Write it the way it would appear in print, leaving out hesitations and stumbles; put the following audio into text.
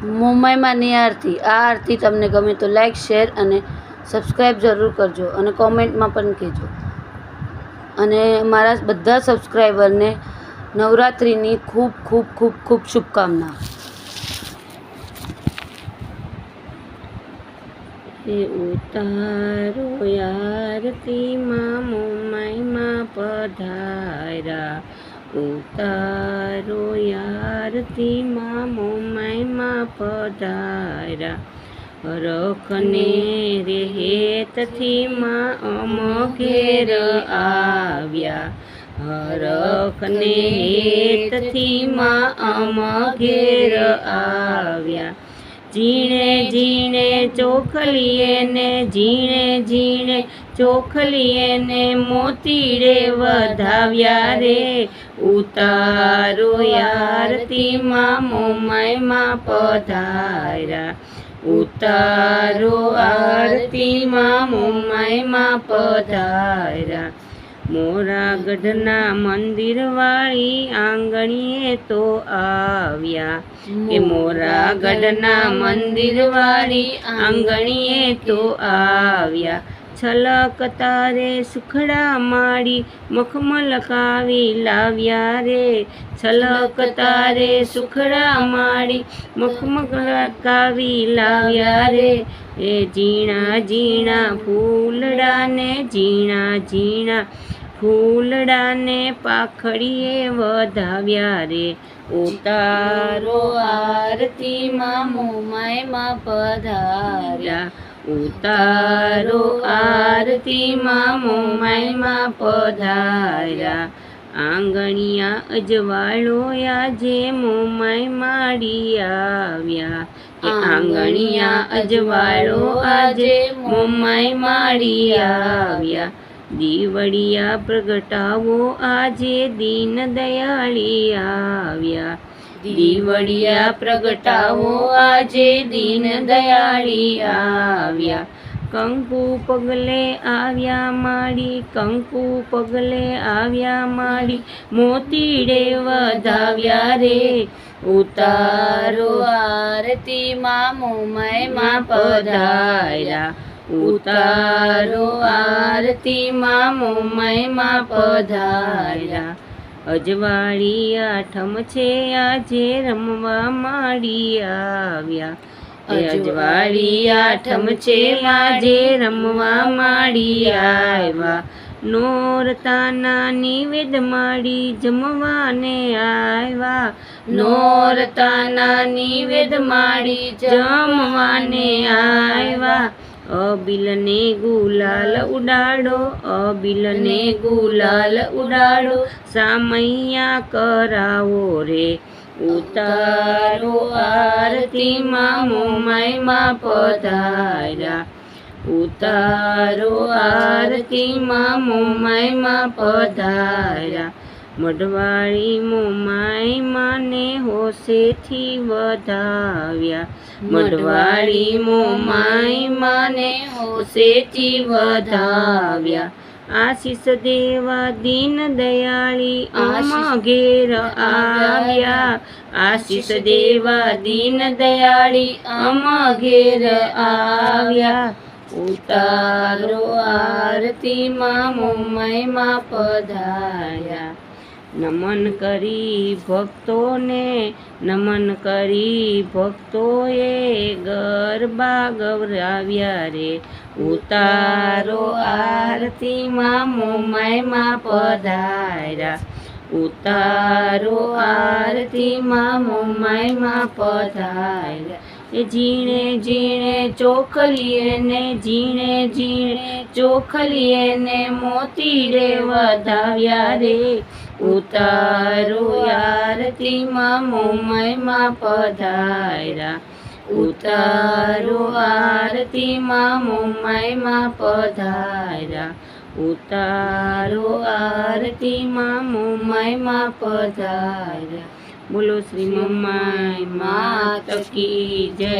મોમાઈમાંની આરતી. આ આરતી તમને ગમે તો લાઈક, શેર અને સબસ્ક્રાઈબ જરૂર કરજો અને કોમેન્ટમાં પણ કહેજો. અને મારા બધા સબસ્ક્રાઈબરને નવરાત્રિની ખૂબ ખૂબ ખૂબ ખૂબ શુભકામના. એ ઉતારો આરતીમાં મોમાઈમાં પધાર્યા, ઉતારો આરતીમાં મોમાઈમાં પધાર્યા. હરખને રે હેતથી માં અમ ઘેર આવ્યા, હરખને હેતથી માં અમ ઘેર આવ્યા. ઝીણે ઝીણે ચોખલીએ ને ઝીણે ઝીણે ચોખલીએ ને મોતીડે વધાવ્યા રે. ઉતારો આરતીમાં મોમાઈમાં પધાર્યા, ઉતારો આરતીમાં મોમાઈમાં પધાર્યા. મોરાગઢના મંદિર વાળી આંગણીએ તો આવ્યા, કે મોરાગઢના મંદિર વાળી આંગણીએ તો આવ્યા. છલકતા રે સુખડા માડી મખમલ કાવી લાવ્યા રે, છલકતા રે સુખડા માડી મખમલ કાવી લાવ્યા રે. એ ઝીણા ઝીણા ફૂલડાને ઝીણા ઝીણા ફૂલડાને પાખડીએ વધાવ્યા રે. ઉતારો આરતીમાં મોમાઈમાં પધાર્યા, ઉતારો આરતીમાં મોમાઈમાં પધાર્યા. આંગણિયા અજવાળો આજે મોમાઈ માડી આવ્યા, આંગણિયા અજવાળો આજે મોમાઈ માડી આવ્યા. દીવડિયા પ્રગટાવો આજે દીન દયાળી આવ્યા, દીવડિયા પ્રગટાવો આજે દીન દયાળી આવ્યા. કંકુ પગલે આવ્યા માડી, કંકુ પગલે આવ્યા માડી મોતીડે વધાવ્યા રે. ઉતારો આરતીમાં મોમાઈમાં પધાર્યા, ઉતારો આરતીમાં મોમાઈમાં પધાર્યા. અજવાળી આઠમ છે આજે રમવા માડી આવ્યા, અજવાળી આઠમ છે આજે રમવા માડી આવ્યા. નોરતાના નિવેદ માડી જમવાને આવ્યા, નોરતાના નિવેદ માડી જમવાને આવ્યા. અબીલને ગુલાલ ઉડાડો, અબીલને ગુલાલ ઉડાડો, સામૈયા કરાવો રે. ઉતારો આરતીમાં મોમાઈમાં પધાર્યા, ઉતારો આરતીમાં મોમાઈમાં પધાર્યા. મઢવાળી મોમાઈ માને હોશેથી વધાવ્યા, મઢવાળી મોમાઈ માને હોશેથી વધાવ્યા. આશીષ દેવા દીન દયાળી આમાં ઘેર આવ્યા, આશીષ દેવા દીન દયાળી આમાં ઘેર આવ્યા. ઉતારો આરતીમાં મોમાઈમાં પધાર્યા. નમન કરી ભક્તોને, નમન કરી ભક્તોએ ગરબા ગવરાવ્યા રે. ઉતારો આરતીમાં મોમાઈમાં પધાર્યા, ઉતારો આરતીમાં મોમાઈમાં પધાર્યા. એ ઝીણે ઝીણે ચોખલીએ ને ઝીણે ઝીણે ચોખલીએ ને મોતીડે વધાવ્યા રે. ઉતારો આરતીમાં મોમાઈમાં પધાર્યા, ઉતારો આરતીમાં મોમાઈમાં પધાર્યા, ઉતારો આરતીમાં મોમાઈમાં પધાર્યા. બોલો શ્રી મોમાઈ માત કી જય.